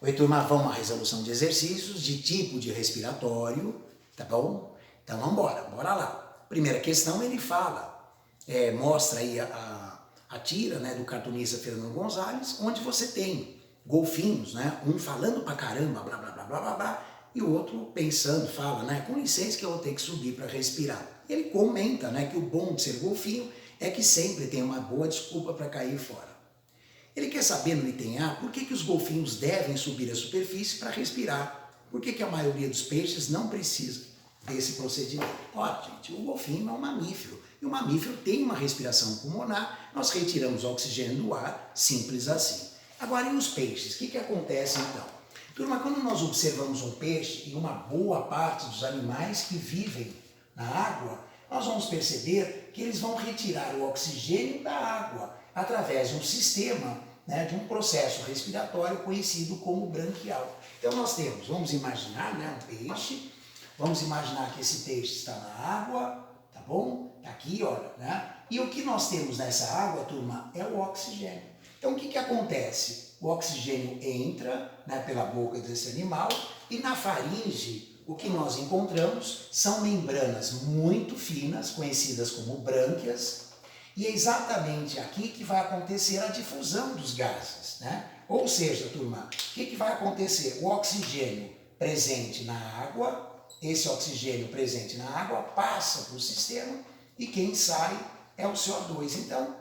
Oi, turma, vamos à resolução de exercícios de tipo de respiratório, tá bom? Então vamos embora, bora lá. Primeira questão, ele fala, mostra aí a tira, né, do cartunista Fernando Gonzalez, onde você tem golfinhos, né, um falando pra caramba, blá, blá, blá, blá, blá, blá, e o outro pensando, fala, né, com licença que eu vou ter que subir para respirar. Ele comenta, né, que o bom de ser golfinho é que sempre tem uma boa desculpa para cair fora. Ele quer saber no item A por que os golfinhos devem subir à superfície para respirar. Por que a maioria dos peixes não precisa desse procedimento? Ora, gente, o golfinho é um mamífero. E o mamífero tem uma respiração pulmonar. Nós retiramos o oxigênio do ar, simples assim. Agora, e os peixes? O que acontece então? Turma, quando nós observamos um peixe e uma boa parte dos animais que vivem na água, nós vamos perceber que eles vão retirar o oxigênio da água através de um sistema, né, de um processo respiratório conhecido como branquial. Então nós temos, vamos imaginar, né, um peixe, vamos imaginar que esse peixe está na água, tá bom? Tá aqui, olha, né? E o que nós temos nessa água, turma, é o oxigênio. Então o que acontece? O oxigênio entra, né, pela boca desse animal e na faringe o que nós encontramos são membranas muito finas, conhecidas como brânquias, e é exatamente aqui que vai acontecer a difusão dos gases, né? Ou seja, turma, o que vai acontecer? O oxigênio presente na água, esse oxigênio presente na água passa para o sistema e quem sai é o CO2. Então,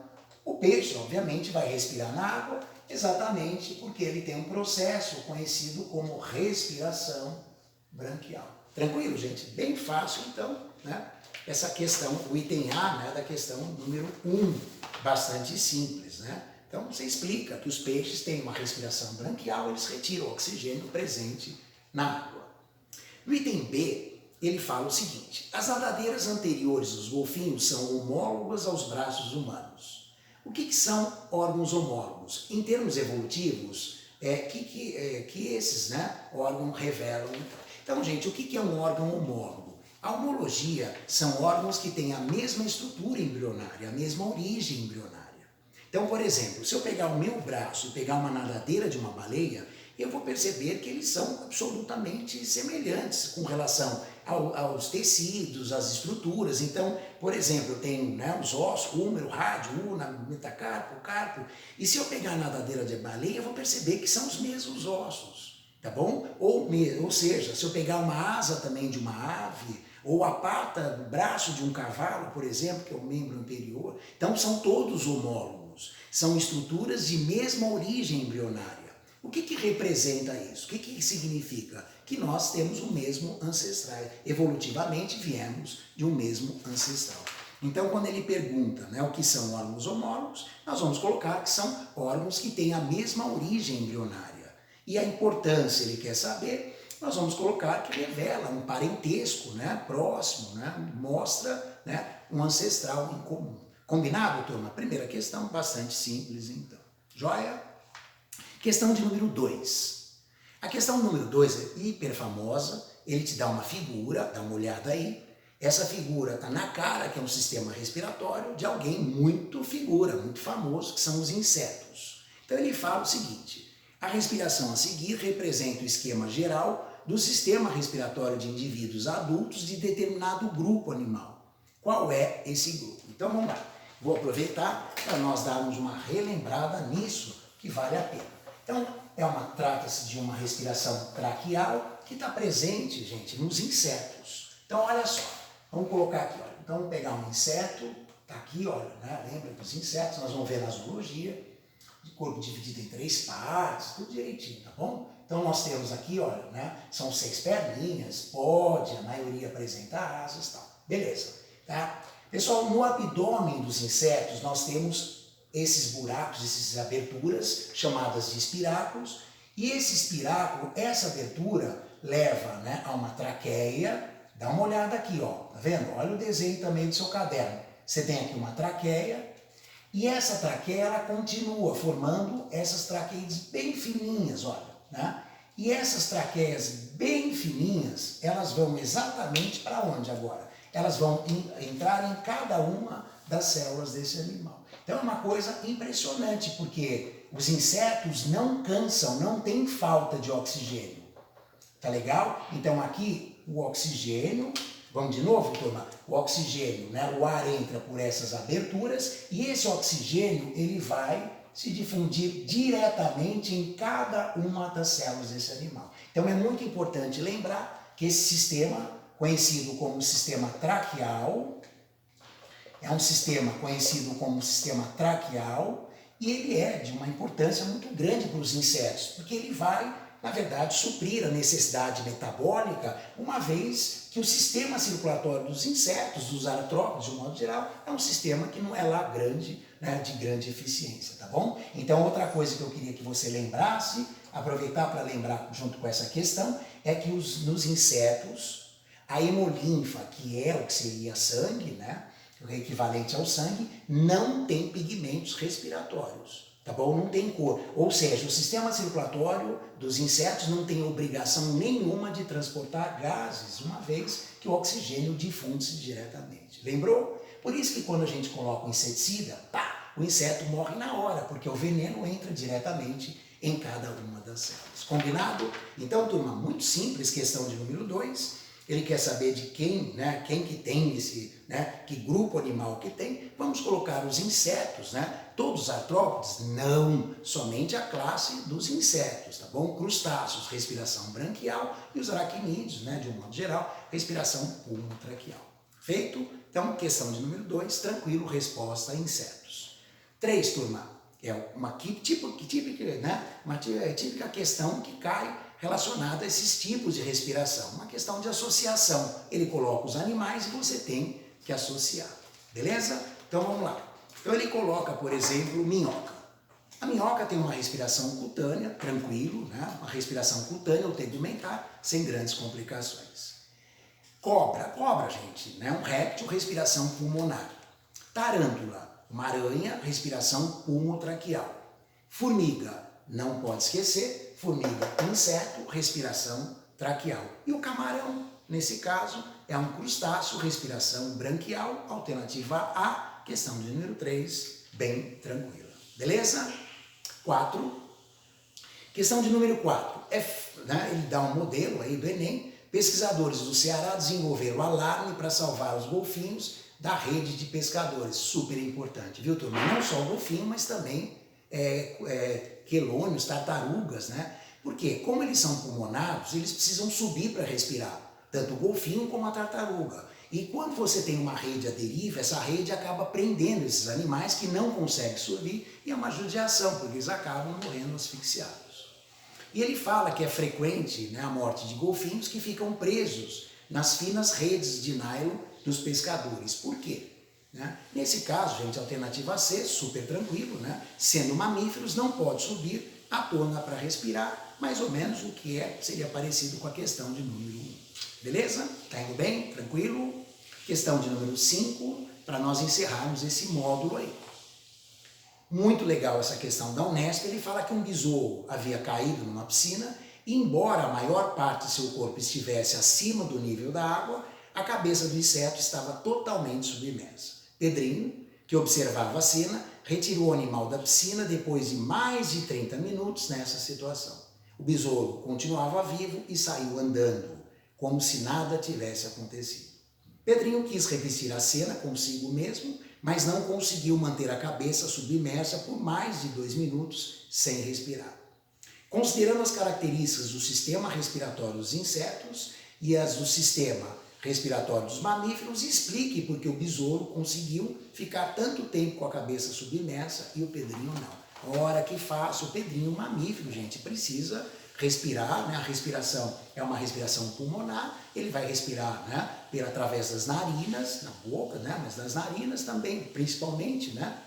o peixe, obviamente, vai respirar na água exatamente porque ele tem um processo conhecido como respiração branquial. Tranquilo, gente? Bem fácil, então, né? Essa questão, o item A, né, da questão número 1, bastante simples, né? Então você explica que os peixes têm uma respiração branquial, eles retiram o oxigênio presente na água. No item B, ele fala o seguinte: as nadadeiras anteriores dos golfinhos são homólogas aos braços humanos. O que são órgãos homólogos? Em termos evolutivos, que esses, né, órgãos revelam. Então, gente, o que é um órgão homólogo? A homologia são órgãos que têm a mesma estrutura embrionária, a mesma origem embrionária. Então, por exemplo, se eu pegar o meu braço e pegar uma nadadeira de uma baleia, eu vou perceber que eles são absolutamente semelhantes com relação aos tecidos, às estruturas. Então, por exemplo, eu tenho, né, os ossos, húmero, rádio, una, metacarpo, carpo, e se eu pegar a nadadeira de baleia, eu vou perceber que são os mesmos ossos, tá bom? Ou seja, se eu pegar uma asa também de uma ave, ou a pata do braço de um cavalo, por exemplo, que é o membro anterior, então são todos homólogos, são estruturas de mesma origem embrionária. O que representa isso? O que significa? Que nós temos o mesmo ancestral, evolutivamente viemos de um mesmo ancestral. Então, quando ele pergunta, né, o que são órgãos homólogos, nós vamos colocar que são órgãos que têm a mesma origem embrionária. E a importância, ele quer saber, nós vamos colocar que revela um parentesco, né, próximo, né, mostra, né, um ancestral em comum. Combinado, turma? Primeira questão, bastante simples, então. Joia? Questão de número 2. A questão número 2 é hiper famosa, ele te dá uma figura, dá uma olhada aí. Essa figura está na cara, que é um sistema respiratório de alguém muito famoso, que são os insetos. Então ele fala o seguinte: a respiração a seguir representa o esquema geral do sistema respiratório de indivíduos adultos de determinado grupo animal. Qual é esse grupo? Então vamos lá. Vou aproveitar para nós darmos uma relembrada nisso, que vale a pena. Então, trata-se de uma respiração traqueal que está presente, gente, nos insetos. Então, olha só, vamos colocar aqui, olha. Então, vamos pegar um inseto, está aqui, olha, né? Lembra dos insetos, nós vamos ver na zoologia, de corpo dividido em 3 partes, tudo direitinho, tá bom? Então, nós temos aqui, olha, né? São 6 perninhas, pode, a maioria apresenta asas e tal. Beleza, tá? Pessoal, no abdômen dos insetos, nós temos esses buracos, essas aberturas, chamadas de espiráculos, e esse espiráculo, essa abertura, leva, né, a uma traqueia. Dá uma olhada aqui, ó, tá vendo? Olha o desenho também do seu caderno. Você tem aqui uma traqueia, e essa traqueia, ela continua formando essas traqueides bem fininhas, olha, né? E essas traqueias bem fininhas, elas vão exatamente para onde agora? Elas vão entrar em cada uma das células desse animal. Então é uma coisa impressionante, porque Os insetos não cansam, não tem falta de oxigênio. Tá legal? Então aqui o oxigênio, vamos de novo, turma? O oxigênio, né? O ar entra por essas aberturas e esse oxigênio ele vai se difundir diretamente em cada uma das células desse animal. Então é muito importante lembrar que esse sistema, conhecido como sistema traqueal, é um sistema conhecido como sistema traqueal e ele é de uma importância muito grande para os insetos, porque ele vai, na verdade, suprir a necessidade metabólica, uma vez que o sistema circulatório dos insetos, dos artrópodes, de um modo geral, é um sistema que não é lá grande, né, de grande eficiência, tá bom? Então, outra coisa que eu queria que você lembrasse, aproveitar para lembrar junto com essa questão, é que nos insetos, a hemolinfa, que é o que seria sangue, né, o equivalente ao sangue, não tem pigmentos respiratórios. Tá bom? Não tem cor. Ou seja, o sistema circulatório dos insetos não tem obrigação nenhuma de transportar gases, uma vez que o oxigênio difunde-se diretamente. Lembrou? Por isso que quando a gente coloca o inseticida, pá, o inseto morre na hora, porque o veneno entra diretamente em cada uma das células. Combinado? Então, turma, muito simples, questão de número 2. Ele quer saber de quem, né, quem que tem esse, né, que grupo animal que tem. Vamos colocar os insetos, né? Todos os artrópodes? Não, somente a classe dos insetos, tá bom? Crustáceos, respiração branquial, e os aracnídeos, né, de um modo geral, respiração pulmotraqueal. Feito? Então, questão de número 2, tranquilo, resposta a insetos. 3, turma, é uma típica questão que cai relacionada a esses tipos de respiração, uma questão de associação. Ele coloca os animais e você tem que associar, beleza? Então vamos lá. Então ele coloca, por exemplo, minhoca. A minhoca tem uma respiração cutânea, tranquilo, né? Uma respiração cutânea ou tegumentar, sem grandes complicações. Cobra, gente, né? Um réptil, respiração pulmonar. Tarântula, uma aranha, respiração pulmotraqueal. Formiga, não pode esquecer, formiga, inseto, respiração traqueal. E o camarão, nesse caso, é um crustáceo, respiração branquial, alternativa A, questão de número 3, bem tranquila. Beleza? 4. Questão de número 4. Ele dá um modelo aí do Enem. Pesquisadores do Ceará desenvolveram alarme para salvar os golfinhos da rede de pescadores. Super importante, viu, turma? Não só o golfinho, mas também quelônios, tartarugas, né? Porque, como eles são pulmonados, eles precisam subir para respirar, tanto o golfinho como a tartaruga. E quando você tem uma rede à deriva, essa rede acaba prendendo esses animais que não conseguem subir e é uma judiação, porque eles acabam morrendo asfixiados. E ele fala que é frequente, né, a morte de golfinhos que ficam presos nas finas redes de nylon dos pescadores. Por quê? Né? Nesse caso, gente, alternativa C, super tranquilo, né? Sendo mamíferos, não pode subir à tona para respirar, mais ou menos o que seria parecido com a questão de número 1. Beleza? Tá indo bem? Tranquilo? Questão de número 5, para nós encerrarmos esse módulo aí. Muito legal essa questão da Unesp. Ele fala que um besouro havia caído numa piscina e, embora a maior parte de seu corpo estivesse acima do nível da água, a cabeça do inseto estava totalmente submersa. Pedrinho, que observava a cena, retirou o animal da piscina depois de mais de 30 minutos nessa situação. O besouro continuava vivo e saiu andando, como se nada tivesse acontecido. Pedrinho quis repetir a cena consigo mesmo, mas não conseguiu manter a cabeça submersa por mais de 2 minutos sem respirar. Considerando as características do sistema respiratório dos insetos e as do sistema respiratório dos mamíferos, explique por que o besouro conseguiu ficar tanto tempo com a cabeça submersa e o Pedrinho não. Ora que fácil, o Pedrinho, mamífero, gente, precisa respirar, né? A respiração é uma respiração pulmonar, ele vai respirar, né, através das narinas, na boca, né, mas das narinas também, principalmente, né?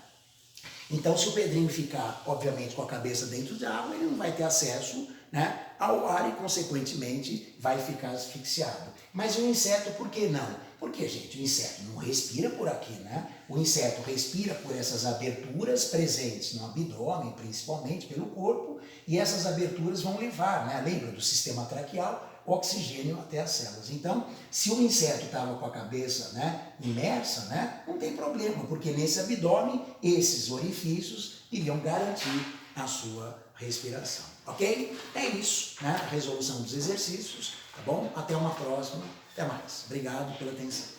Então, se o Pedrinho ficar, obviamente, com a cabeça dentro de água, ele não vai ter acesso, né, ao ar e, consequentemente, vai ficar asfixiado. Mas o inseto, por que não? Porque, gente, o inseto não respira por aqui, né? O inseto respira por essas aberturas presentes no abdômen, principalmente pelo corpo, e essas aberturas vão levar, né? Lembra do sistema traqueal? Oxigênio até as células. Então, se o inseto estava com a cabeça, né, imersa, né, não tem problema, porque nesse abdômen, esses orifícios iriam garantir a sua respiração, ok? É isso, né? A resolução dos exercícios, tá bom? Até uma próxima, até mais. Obrigado pela atenção.